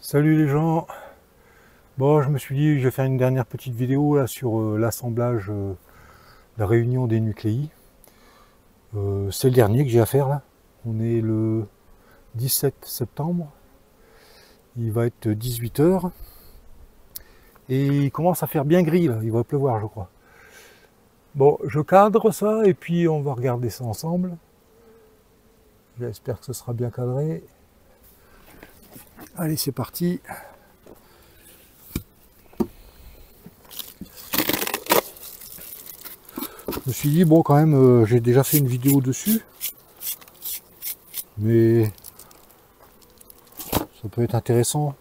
Salut les gens. Bon, je me suis dit je vais faire une dernière petite vidéo là sur l'assemblage, la réunion des nucléi. C'est le dernier que j'ai à faire là. On est le 17 septembre. Il va être 18 h et il commence à faire bien gris là. Il va pleuvoir, je crois. Bon, je cadre ça et puis on va regarder ça ensemble. J'espère que ce sera bien cadré. Allez, c'est parti. Je me suis dit, bon, quand même, j'ai déjà fait une vidéo dessus, mais ça peut être intéressant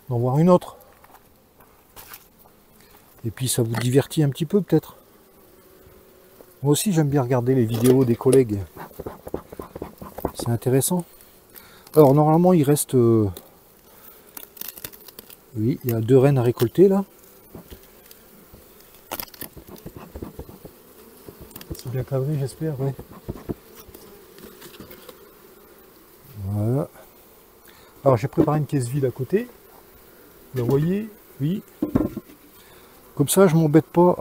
d'en voir une autre. Et puis ça vous divertit un petit peu peut-être. Moi aussi j'aime bien regarder les vidéos des collègues. C'est intéressant. Alors normalement il reste... oui, il y a 2 rennes à récolter là. C'est bien cadré, j'espère, ouais. Voilà. Alors j'ai préparé une caisse vide à côté. Vous la voyez? Oui. Comme ça je m'embête pas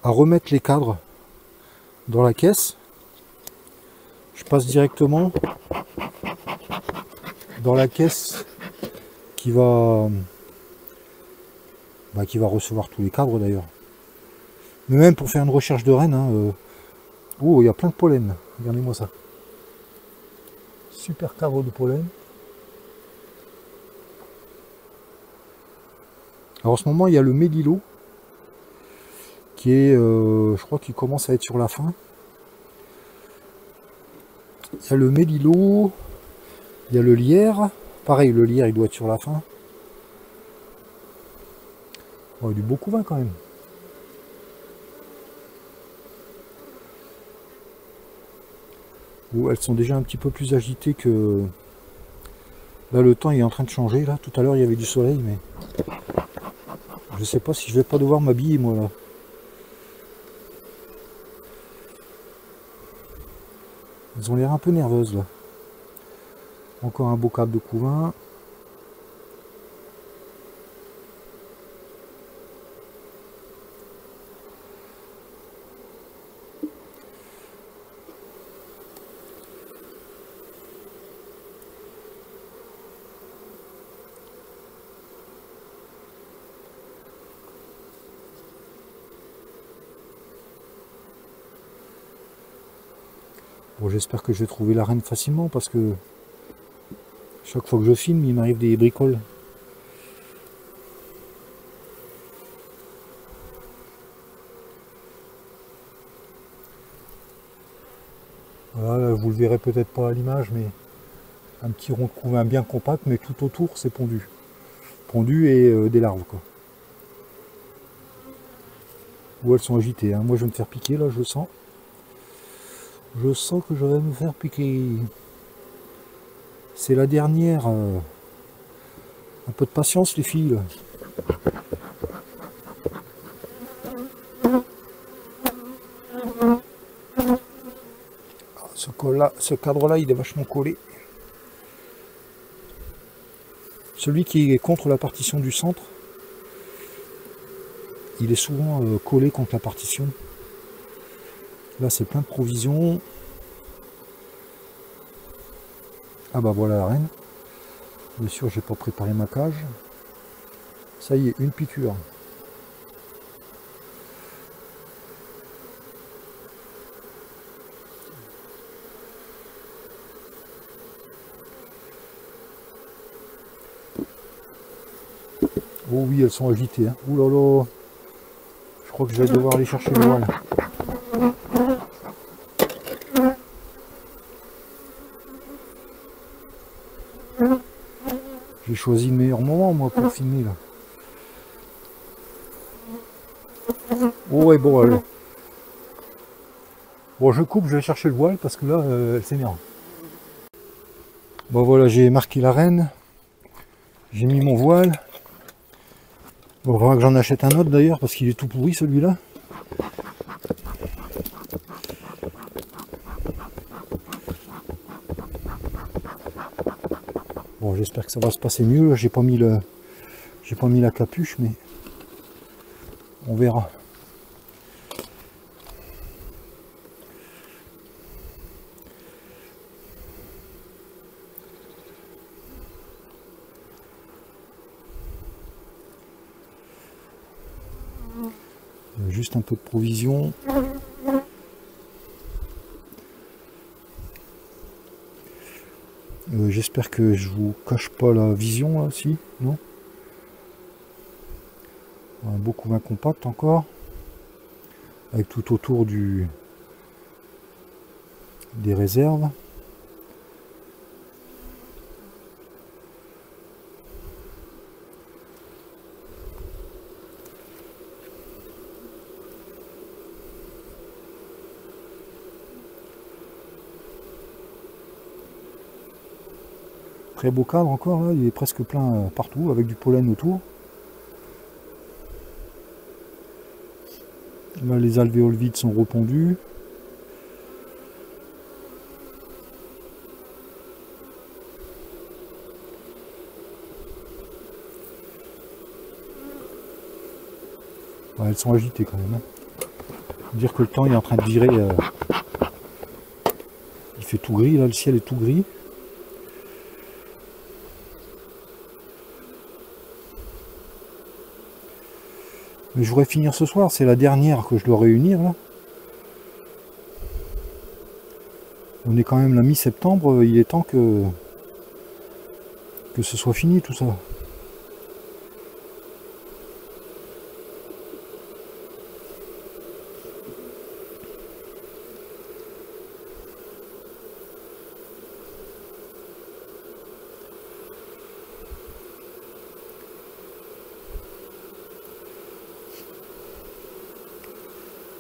à remettre les cadres dans la caisse. Je passe directement dans la caisse qui va recevoir tous les cadres d'ailleurs. Mais même pour faire une recherche de rennes, hein, oh, il y a plein de pollen. Regardez-moi ça. Super cadre de pollen. Alors en ce moment, il y a le mélilo qui est, je crois qu'il commence à être sur la fin. Il y a le mélilo, il y a le lierre. Pareil, le lierre, il doit être sur la fin. Oh, il y a du beau couvain quand même. Oh, elles sont déjà un petit peu plus agitées que... Là, le temps il est en train de changer. Là, tout à l'heure, il y avait du soleil, mais... Je sais pas si je vais pas devoir m'habiller, moi, là. Elles ont l'air un peu nerveuses, là. Encore un beau cadre de couvain. Bon, j'espère que je vais trouver la reine facilement parce que chaque fois que je filme, il m'arrive des bricoles. Voilà, là, vous le verrez peut-être pas à l'image, mais un petit rond de couvain bien compact, mais tout autour c'est pondu. Pondu et des larves, quoi. Ou elles sont agitées, hein. Moi je vais me faire piquer là, je le sens. Je sens que je vais me faire piquer. C'est la dernière. Un peu de patience les filles. Là. Ce cadre-là, il est vachement collé. Celui qui est contre la partition du centre, il est souvent collé contre la partition. Là, c'est plein de provisions. Ah bah voilà la reine. Bien sûr, j'ai pas préparé ma cage. Ça y est, une piqûre. Oh oui, elles sont agitées. Hein. Ouh là là. Je crois que je vais devoir aller chercher le voile. J'ai choisi le meilleur moment moi pour filmer là. Oh ouais, bon alors. Bon, je coupe, je vais chercher le voile parce que là, elle s'énerve. Bon voilà, j'ai marqué la reine. J'ai mis mon voile. Bon, il faudra que j'en achète un autre d'ailleurs parce qu'il est tout pourri celui-là. Bon, j'espère que ça va se passer mieux. J'ai pas mis la capuche, mais on verra. Juste un peu de provision. J'espère que je vous cache pas la vision là, si, non? Beaucoup moins compact encore, avec tout autour des réserves. Très beau cadre encore, là, il est presque plein partout, avec du pollen autour. Là, les alvéoles vides sont repondus. Ouais, elles sont agitées quand même. Faut dire que le temps est en train de virer. Il fait tout gris, là, le ciel est tout gris. Mais je voudrais finir ce soir, c'est la dernière que je dois réunir là. On est quand même la mi-septembre, il est temps que ce soit fini tout ça.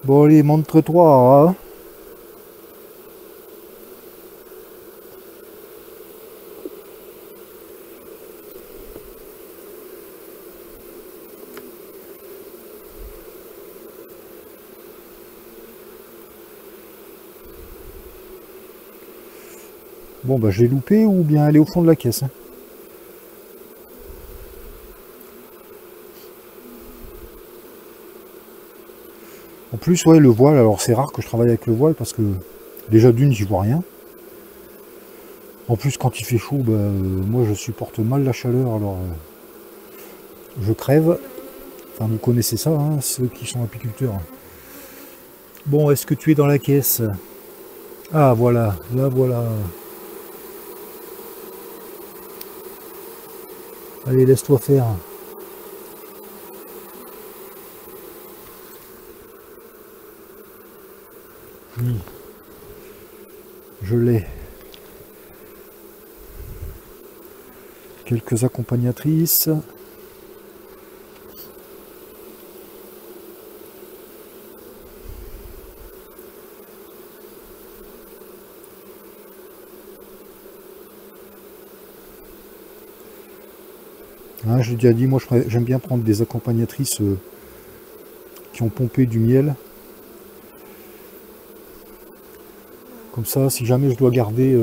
Bon allez, montre-toi, hein. Bon bah je l'ai loupé ou bien aller au fond de la caisse. Hein. En plus ouais le voile, alors c'est rare que je travaille avec le voile parce que déjà d'une j'y vois rien. En plus quand il fait chaud, bah, moi je supporte mal la chaleur alors je crève. Enfin vous connaissez ça, hein, ceux qui sont apiculteurs. Bon, est-ce que tu es dans la caisse? Ah voilà, là voilà. Allez, laisse-toi faire. Oui, je l'ai. Quelques accompagnatrices. Hein, je l'ai déjà dit, moi j'aime bien prendre des accompagnatrices qui ont pompé du miel. Comme ça, si jamais je dois garder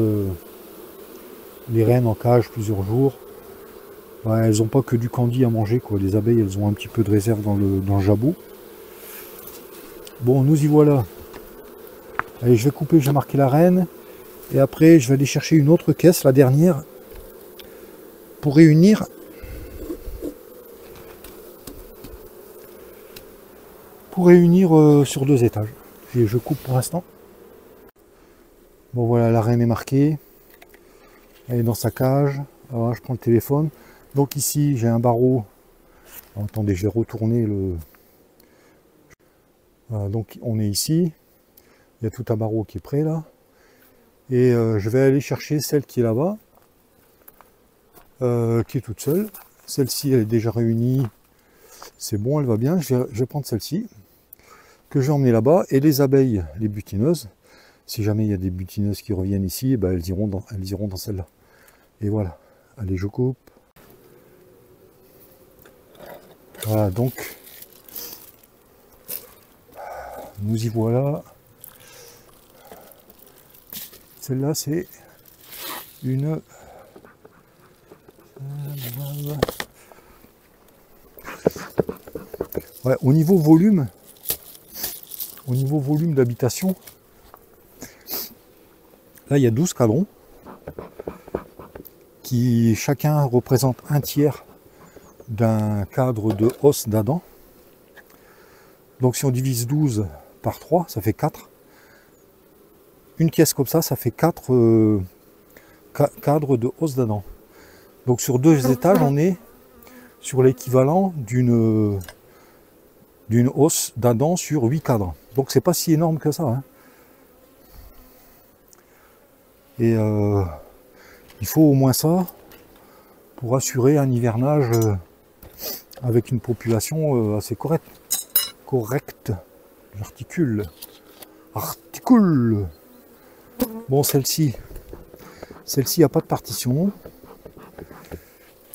les reines en cage plusieurs jours, bah, elles n'ont pas que du candy à manger, quoi. Les abeilles, elles ont un petit peu de réserve dans le jabot. Bon, nous y voilà. Allez, je vais couper, je vais marquer la reine. Et après, je vais aller chercher une autre caisse, la dernière, pour réunir sur 2 étages. Et je coupe pour l'instant. Bon voilà, la reine est marquée. Elle est dans sa cage. Alors je prends le téléphone. Donc ici, j'ai un barreau. Alors, attendez, je vais retourner le... Voilà, donc on est ici. Il y a tout un barreau qui est prêt là. Et je vais aller chercher celle qui est là-bas. Qui est toute seule. Celle-ci, elle est déjà réunie. C'est bon, elle va bien. Je vais prendre celle-ci. Que je vais emmener là-bas. Et les abeilles, les butineuses. Si jamais il y a des butineuses qui reviennent ici, ben elles iront dans celle-là. Et voilà. Allez, je coupe. Voilà, donc, nous y voilà. Celle-là, c'est une Ouais, au niveau volume d'habitation, là il y a 12 cadrons qui chacun représente un tiers d'un cadre de hausse d'Adam. Donc si on divise 12 par 3, ça fait 4. Une pièce comme ça fait 4 cadres de hausse d'Adam. Donc sur 2 étages, on est sur l'équivalent d'une hausse d'Adam sur 8 cadres. Donc c'est pas si énorme que ça. Hein. Et il faut au moins ça pour assurer un hivernage avec une population assez correcte. J'articule. Articule. Bon, celle-ci n'a pas de partition.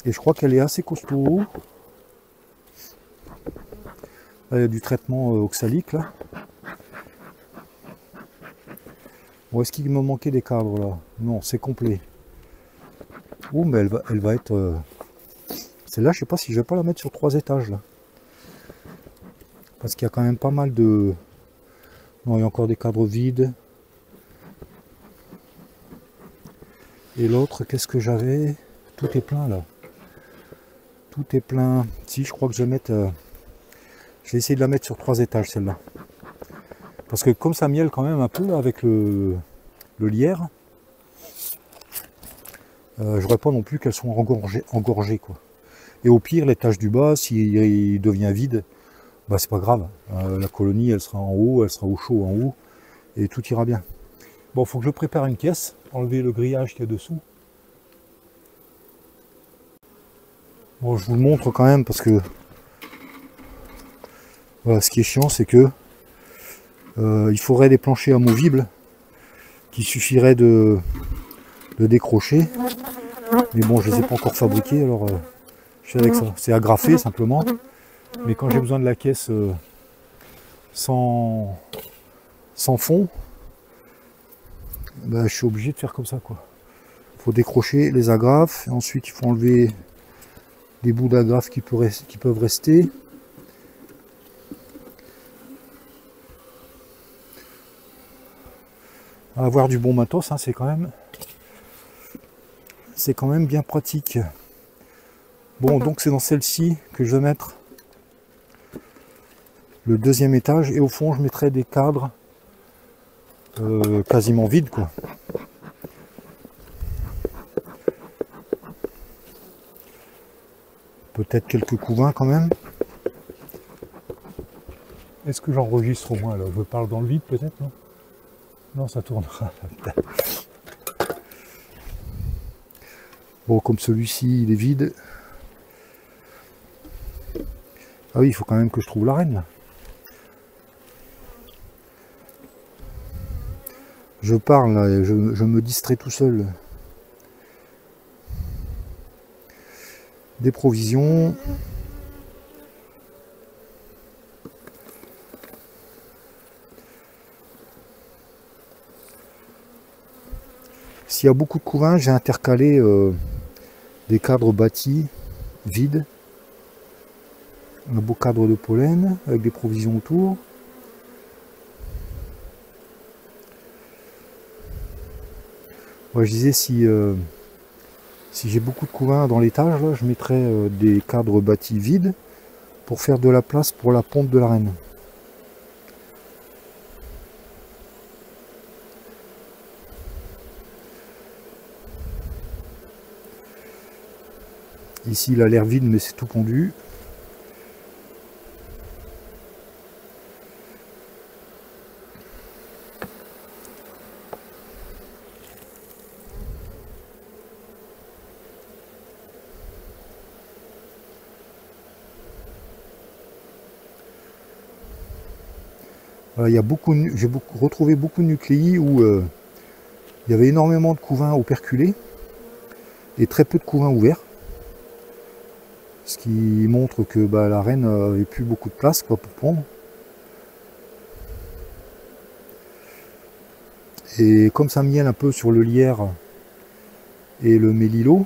Et je crois qu'elle est assez costaud. Là, il y a du traitement oxalique là. Bon, est-ce qu'il me manquait des cadres là? Non, c'est complet. Oh, mais elle va être... Celle-là, je sais pas si je vais pas la mettre sur 3 étages là. Parce qu'il y a quand même pas mal de... Non, il y a encore des cadres vides. Et l'autre, qu'est-ce que j'avais? Tout est plein là. Tout est plein. Si, je crois que je vais mettre... Je vais essayer de la mettre sur 3 étages celle-là. Parce que comme ça miele quand même un peu là, avec le lierre, j'aurais pas non plus qu'elles soient engorgées quoi. Et au pire, l'étage du bas, s'il devient vide, bah c'est pas grave. La colonie, elle sera en haut, elle sera au chaud en haut, et tout ira bien. Bon, faut que je prépare une caisse, enlever le grillage qu'il y a dessous. Bon, je vous le montre quand même parce que voilà, ce qui est chiant, c'est que il faudrait des planchers amovibles qui suffiraient de décrocher. Mais bon, je les ai pas encore fabriqués, alors je suis avec ça. C'est agrafé simplement. Mais quand j'ai besoin de la caisse sans fond, ben, je suis obligé de faire comme ça quoi. Il faut décrocher les agrafes, et ensuite il faut enlever les bouts d'agrafes qui peuvent rester. Avoir du bon matos, hein, c'est quand même bien pratique. Bon, donc c'est dans celle-ci que je vais mettre le 2e étage, et au fond je mettrai des cadres quasiment vides quoi. Peut-être quelques couvains quand même. Est-ce que j'enregistre au moins là? Je parle dans le vide peut-être, non? Non, ça tournera. Bon, comme celui-ci il est vide. Ah oui, il faut quand même que je trouve la reine là. Je parle là, et je me distrais tout seul. Des provisions. S'il y a beaucoup de couvains, j'ai intercalé des cadres bâtis vides. Un beau cadre de pollen avec des provisions autour. Ouais, je disais si j'ai beaucoup de couvains dans l'étage, je mettrais des cadres bâtis vides pour faire de la place pour la ponte de la reine. Ici il a l'air vide mais c'est tout pondu. J'ai retrouvé beaucoup de nucléi où il y avait énormément de couvains operculés et très peu de couvains ouverts. Ce qui montre que la reine n'avait plus beaucoup de place pour pondre. Et comme ça miel un peu sur le lierre et le mélilo,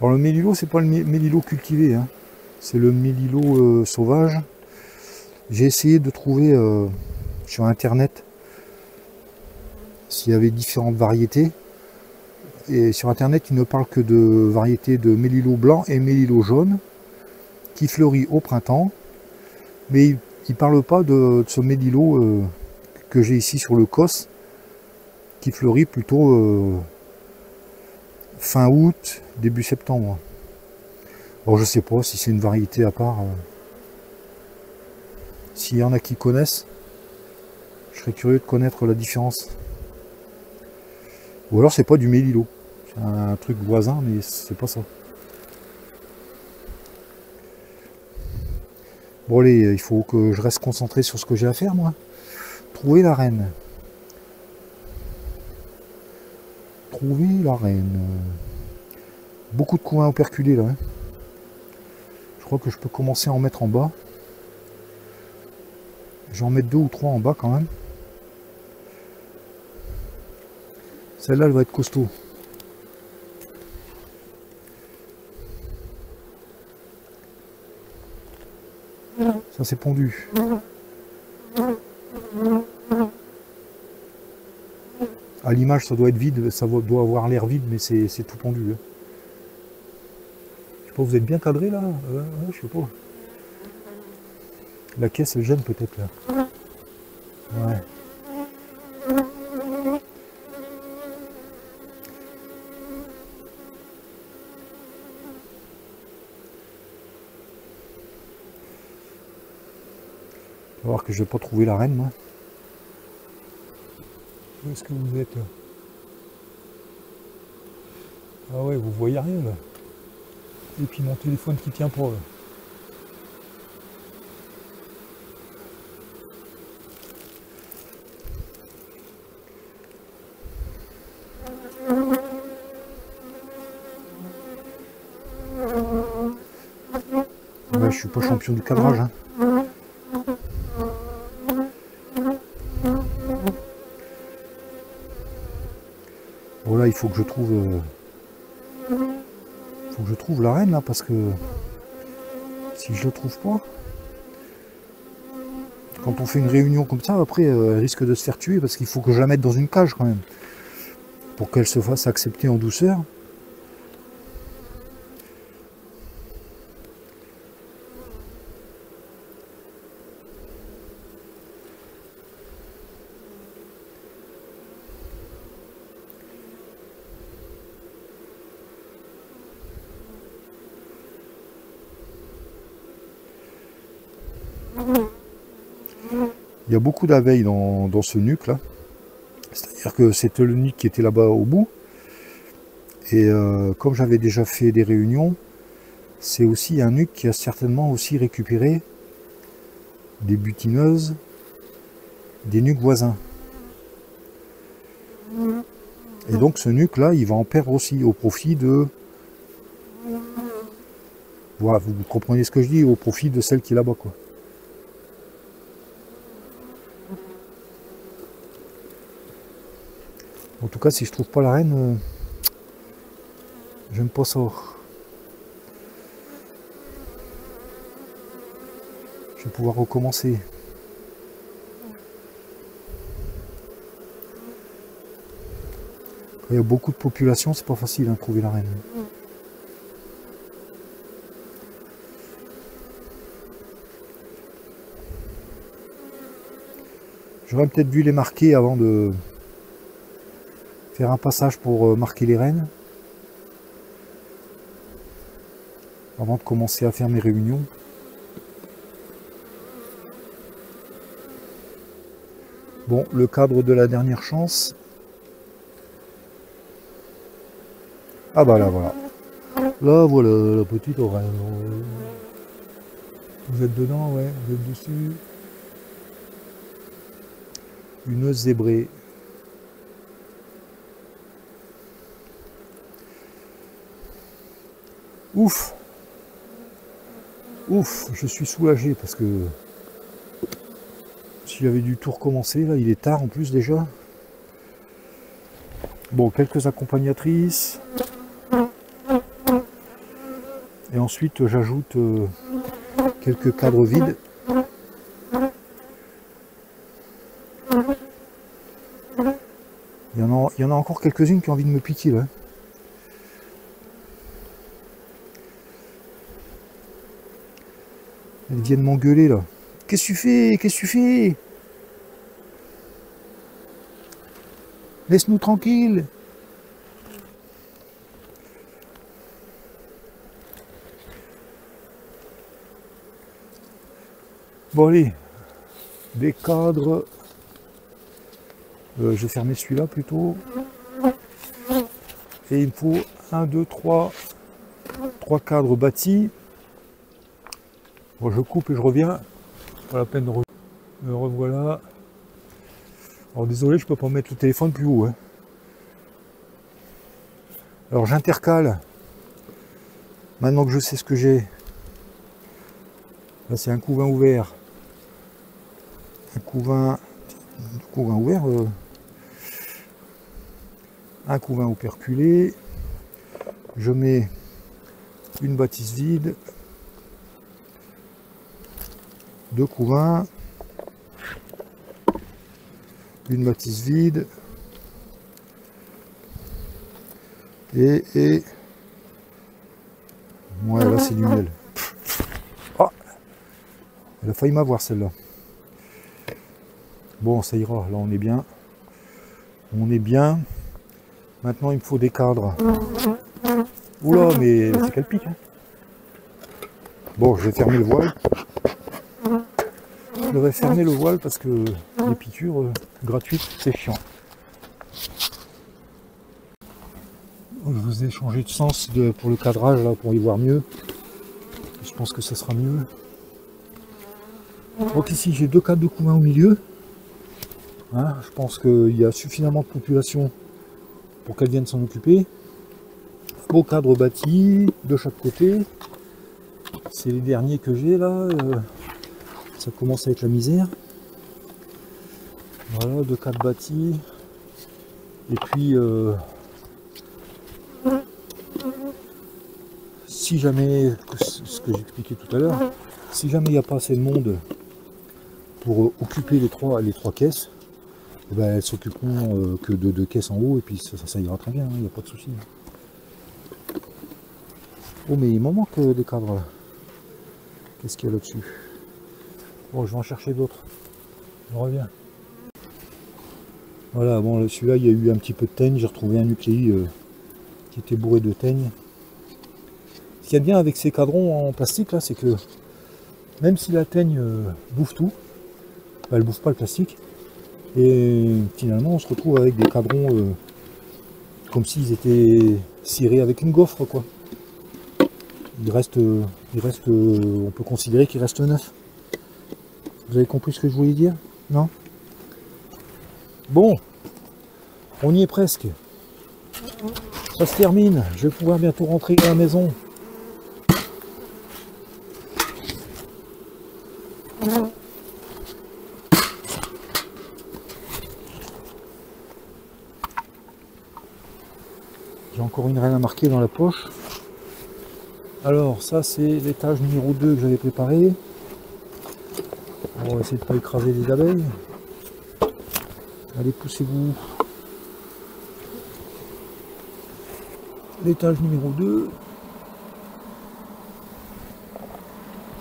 Alors le mélilo, c'est pas le mélilo cultivé, hein. C'est le mélilo sauvage. J'ai essayé de trouver sur internet s'il y avait différentes variétés. Et sur internet, il ne parle que de variétés de mélilo blanc et mélilo jaune qui fleurit au printemps. Mais il ne parle pas de ce mélilo que j'ai ici sur le COS qui fleurit plutôt fin août, début septembre. Bon, je sais pas si c'est une variété à part. S'il y en a qui connaissent, je serais curieux de connaître la différence. Ou alors c'est pas du mélilo. C'est un truc voisin, mais c'est pas ça. Bon allez, il faut que je reste concentré sur ce que j'ai à faire moi. Trouver la reine. Trouver la reine. Beaucoup de coups à operculer là. Hein. Je crois que je peux commencer à en mettre en bas. Je vais en mettre 2 ou 3 en bas quand même. Celle-là, elle va être costaud. Ça c'est pondu. À l'image, ça doit être vide, ça doit avoir l'air vide, mais c'est tout pondu. Hein. Je sais pas, vous êtes bien cadré là? Je sais pas. La caisse, elle gêne peut-être là. Ouais. On va voir que je vais pas trouver la reine moi. Où est-ce que vous êtes là? Ah ouais, vous voyez rien là. Et puis mon téléphone qui tient pas là. Ouais, je suis pas champion du cadrage. Hein. Bon là, il faut que je trouve... faut que je trouve la reine là, parce que si je le trouve pas, quand on fait une réunion comme ça, après elle risque de se faire tuer parce qu'il faut que je la mette dans une cage quand même pour qu'elle se fasse accepter en douceur. Il y a beaucoup d'abeilles dans ce nuque là. C'est-à-dire que c'était le nuque qui était là-bas au bout. Et comme j'avais déjà fait des réunions, c'est aussi un nuque qui a certainement aussi récupéré des butineuses, des nuques voisins. Et donc ce nuque là, il va en perdre aussi au profit de... Voilà, vous comprenez ce que je dis, au profit de celle qui est là-bas quoi. En tout cas, si je trouve pas la reine, j'aime pas ça. Je vais pouvoir recommencer. Quand il y a beaucoup de population, c'est pas facile de trouver la reine. J'aurais peut-être dû les marquer avant de faire un passage pour marquer les reines. Avant de commencer à faire mes réunions. Bon, le cadre de la dernière chance. Ah bah là, voilà. Là, voilà, la petite reine. Vous êtes dedans, ouais, vous êtes dessus. Une zébrée. Ouf! Ouf, je suis soulagé parce que si j'avais dû tout recommencer, là il est tard en plus déjà. Bon, quelques accompagnatrices. Et ensuite j'ajoute quelques cadres vides. Il y en a encore quelques-unes qui ont envie de me piquer là. Elles viennent m'engueuler là. Qu'est-ce que tu fais? Qu'est-ce que tu fais? Laisse-nous tranquille. Bon allez, des cadres. Je vais fermer celui-là plutôt. Et il me faut 1, 2, 3 cadres bâtis. Bon, je coupe et je reviens. Pas la peine de me revoilà. Alors désolé, je peux pas mettre le téléphone plus haut. Hein. Alors j'intercale. Maintenant que je sais ce que j'ai. Là c'est un couvain ouvert. Un couvain ouvert. Un couvain operculé. Je mets une bâtisse vide. 2 couvains. Une bâtisse vide. Et ouais, là c'est du miel. Ah, elle a failli m'avoir celle-là. Bon, ça ira, là on est bien. On est bien. Maintenant il me faut des cadres. Oula, mais c'est qu'elle pique. Hein. Bon, je vais fermer le voile. Je devrais fermer le voile parce que les piqûres gratuites, c'est chiant. Je vous ai changé de sens pour le cadrage là pour y voir mieux. Je pense que ça sera mieux. Donc ici j'ai 2 cadres de couvain au milieu. Hein, je pense qu'il y a suffisamment de population pour qu'elle vienne s'en occuper. Beau cadre bâti de chaque côté. C'est les derniers que j'ai là. Ça commence à être la misère. Voilà, 2 cadres bâtis. Et puis si jamais, ce que j'expliquais tout à l'heure, si jamais il n'y a pas assez de monde pour occuper les trois caisses, eh ben, elles s'occuperont que de 2 caisses en haut et puis ça ira très bien, il n'y a pas de souci. Oh mais il m'en manque des cadres là. Qu'est-ce qu'il y a là-dessus? Bon, je vais en chercher d'autres. Je reviens. Voilà, bon celui-là il y a eu un petit peu de teigne, j'ai retrouvé un nucléi qui était bourré de teigne. Ce qu'il y a de bien avec ces cadrons en plastique là, c'est que même si la teigne bouffe tout, bah, elle bouffe pas le plastique. Et finalement on se retrouve avec des cadrons comme s'ils étaient cirés avec une gaufre quoi. Il reste, on peut considérer qu'il reste neuf. Vous avez compris ce que je voulais dire? Non? Bon, on y est presque. Ça se termine, je vais pouvoir bientôt rentrer à la maison. J'ai encore une reine à marquer dans la poche. Alors ça c'est l'étage numéro 2 que j'avais préparé. On va essayer de ne pas écraser les abeilles. Allez, poussez-vous. L'étage numéro 2.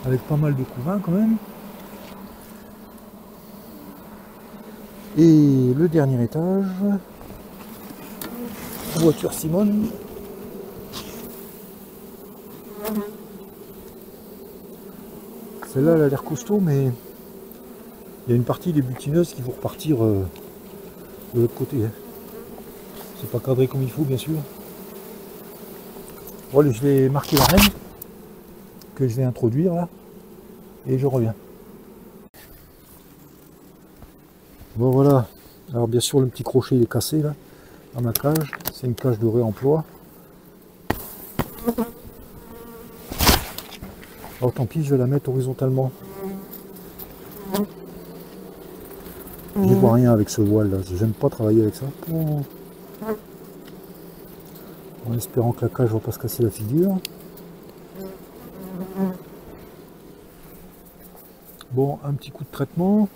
Avec pas mal de couvains quand même. Et le dernier étage. Voiture Simone. Celle-là elle a l'air costaud mais il y a une partie des butineuses qui vont repartir de l'autre côté. Hein. C'est pas cadré comme il faut bien sûr. Bon allez, je vais marquer la reine que je vais introduire là et je reviens. Bon voilà, alors bien sûr le petit crochet il est cassé là dans ma cage, c'est une cage de réemploi. Alors tant pis, je vais la mettre horizontalement. J'y vois rien avec ce voile là, j'aime pas travailler avec ça. En espérant que la cage va pas se casser la figure. Bon, un petit coup de traitement.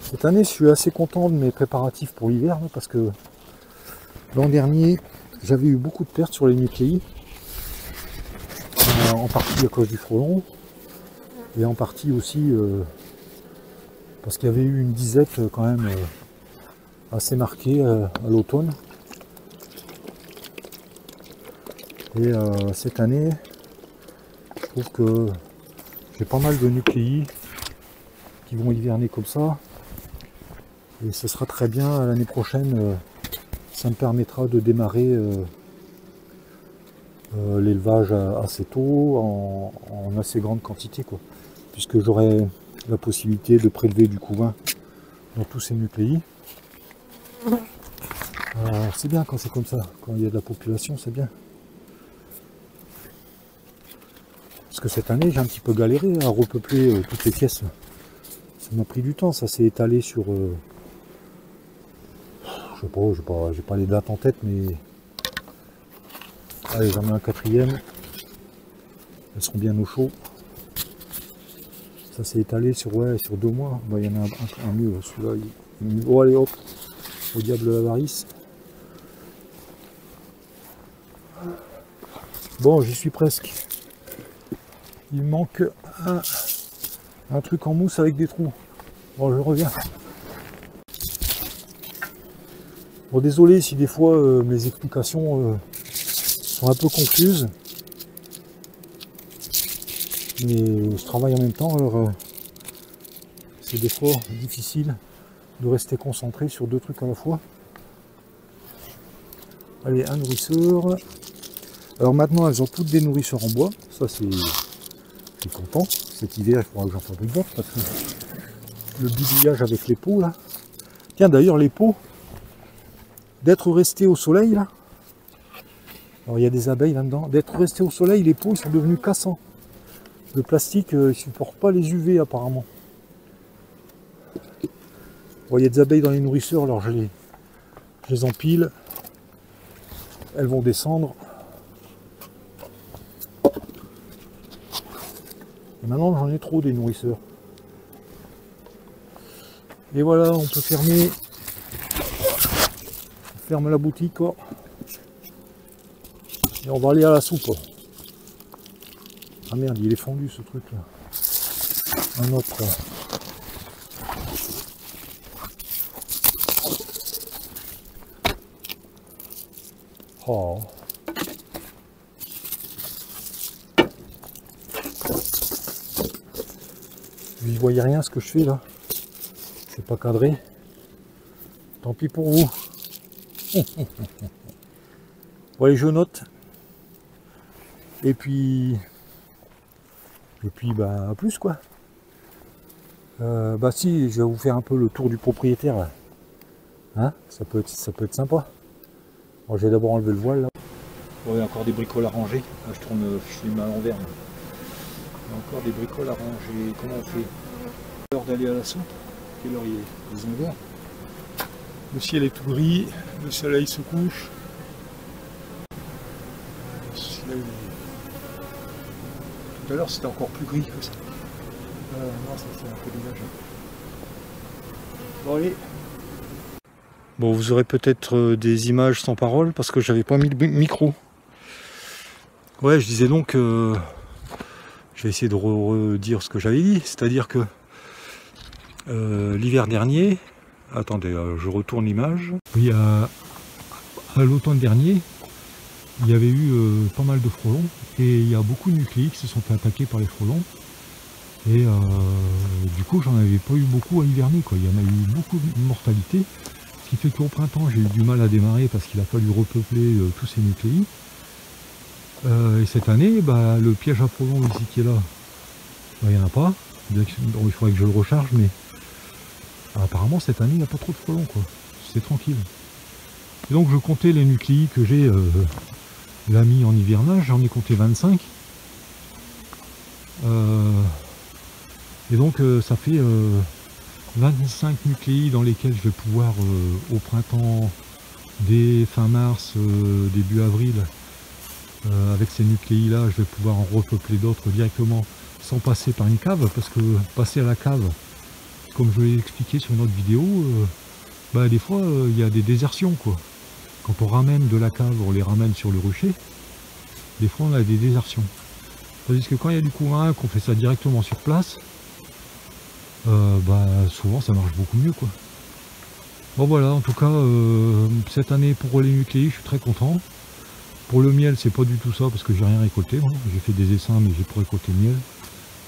Cette année, je suis assez content de mes préparatifs pour l'hiver, parce que l'an dernier, j'avais eu beaucoup de pertes sur les nucléis, en partie à cause du frelon, et en partie aussi parce qu'il y avait eu une disette quand même assez marquée à l'automne. Et cette année, je trouve que j'ai pas mal de nucléis qui vont hiverner comme ça. Et ce sera très bien l'année prochaine, ça me permettra de démarrer l'élevage assez tôt, en assez grande quantité, quoi. Puisque j'aurai la possibilité de prélever du couvain dans tous ces nucléis. C'est bien quand c'est comme ça, quand il y a de la population, c'est bien. Parce que cette année, j'ai un petit peu galéré à repeupler toutes les pièces. Ça m'a pris du temps, ça s'est étalé sur... je sais pas, j'ai pas les dates en tête, mais... Allez, j'en mets un quatrième. Elles seront bien au chaud. Ça s'est étalé sur, ouais, sur 2 mois. Bah, il y en a un mieux, celui-là. Oh, allez hop, au diable de l'avarice. Bon, j'y suis presque. Il me manque un truc en mousse avec des trous. Bon, je reviens. Bon, désolé si des fois mes explications sont un peu confuses. Mais je travaille en même temps, alors c'est des fois difficile de rester concentré sur 2 trucs à la fois. Allez, un nourrisseur. Alors maintenant, elles ont toutes des nourrisseurs en bois. Ça, je suis content. Cet hiver, il faudra que j'en fabrique d'autres parce que le bidouillage avec les pots là. Tiens, d'ailleurs, les pots, d'être restés au soleil là. Alors, il y a des abeilles là-dedans. D'être restés au soleil, les pots ils sont devenus cassants. Le plastique, il ne supporte pas les UV apparemment. Bon, il y a des abeilles dans les nourrisseurs, alors je les empile. Elles vont descendre. Et maintenant j'en ai trop des nourrisseurs. Et voilà, on peut fermer. On ferme la boutique. Oh. Et on va aller à la soupe. Ah merde, il est fondu ce truc là. Un autre. Oh. Vous ne voyez rien ce que je fais là. C'est pas cadré. Tant pis pour vous. Bon allez, je note. Et puis bah à plus quoi. Bah si, je vais vous faire un peu le tour du propriétaire là. Hein, ça peut être sympa. Bon, je vais d'abord enlever le voile là. Bon, il y a encore des bricoles à ranger. Là, je filme à l'envers. Il y a encore des bricoles à ranger. Comment on fait? L'heure d'aller à la soupe. Quelle heure il est? 19h. Le ciel est tout gris, le soleil se couche. Là, tout à l'heure c'était encore plus gris que ça. Non, ça c'est un peu dommage. Bon allez. Bon, vous aurez peut-être des images sans parole parce que j'avais pas mis le micro. Ouais, je disais donc je vais essayer de redire ce que j'avais dit, c'est-à-dire que l'hiver dernier, attendez, je retourne l'image. Oui, à l'automne dernier, il y avait eu pas mal de frelons et il y a beaucoup de nucléis qui se sont fait attaquer par les frelons. Et du coup, j'en avais pas eu beaucoup à hiverner, quoi. Il y en a eu beaucoup de mortalité. Ce qui fait qu'au printemps, j'ai eu du mal à démarrer parce qu'il a fallu repeupler tous ces nucléis. Et cette année, bah, le piège à frelons ici qui est là, bah, il n'y en a pas. Donc, il faudrait que je le recharge, mais apparemment cette année, il n'y a pas trop de frelons, quoi. C'est tranquille. Et donc je comptais les nucléis que j'ai là mis en hivernage, j'en ai compté 25. Et donc ça fait 25 nucléi dans lesquels je vais pouvoir au printemps, dès fin mars, début avril, avec ces nucléi là, je vais pouvoir en repeupler d'autres directement sans passer par une cave, parce que passer à la cave, comme je l'ai expliqué sur une autre vidéo, bah, des fois il y a des désertions quoi. Quand on ramène de la cave, on les ramène sur le rucher, des fois on a des désertions. Tandis que quand il y a du courant, qu'on fait ça directement sur place, bah, souvent ça marche beaucoup mieux quoi. Bon voilà, en tout cas cette année pour les nucléi, je suis très content. Pour le miel, c'est pas du tout ça parce que j'ai rien récolté. Hein. J'ai fait des essaims mais j'ai pas récolté le miel.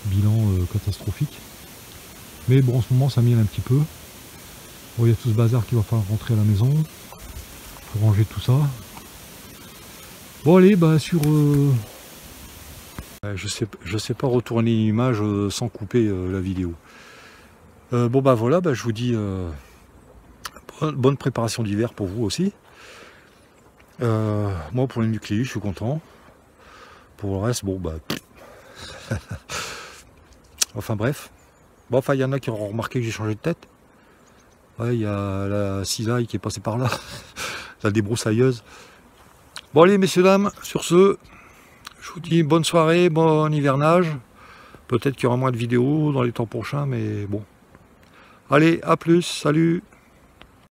Bilan catastrophique. Mais bon, en ce moment ça miel un petit peu. Bon, il y a tout ce bazar qui va falloir rentrer à la maison pour ranger tout ça. Bon allez, bah sur je sais pas retourner une image sans couper la vidéo. Bon bah voilà, bah, je vous dis bonne préparation d'hiver pour vous aussi. Moi pour les nucléi, je suis content. Pour le reste, bon bah enfin bref. Bon enfin il y en a qui auront remarqué que j'ai changé de tête. Ouais, il y a la cisaille qui est passée par là. La débroussailleuse. Bon allez messieurs dames, sur ce, je vous dis bonne soirée, bon hivernage. Peut-être qu'il y aura moins de vidéos dans les temps prochains, mais bon. Allez, à plus, salut!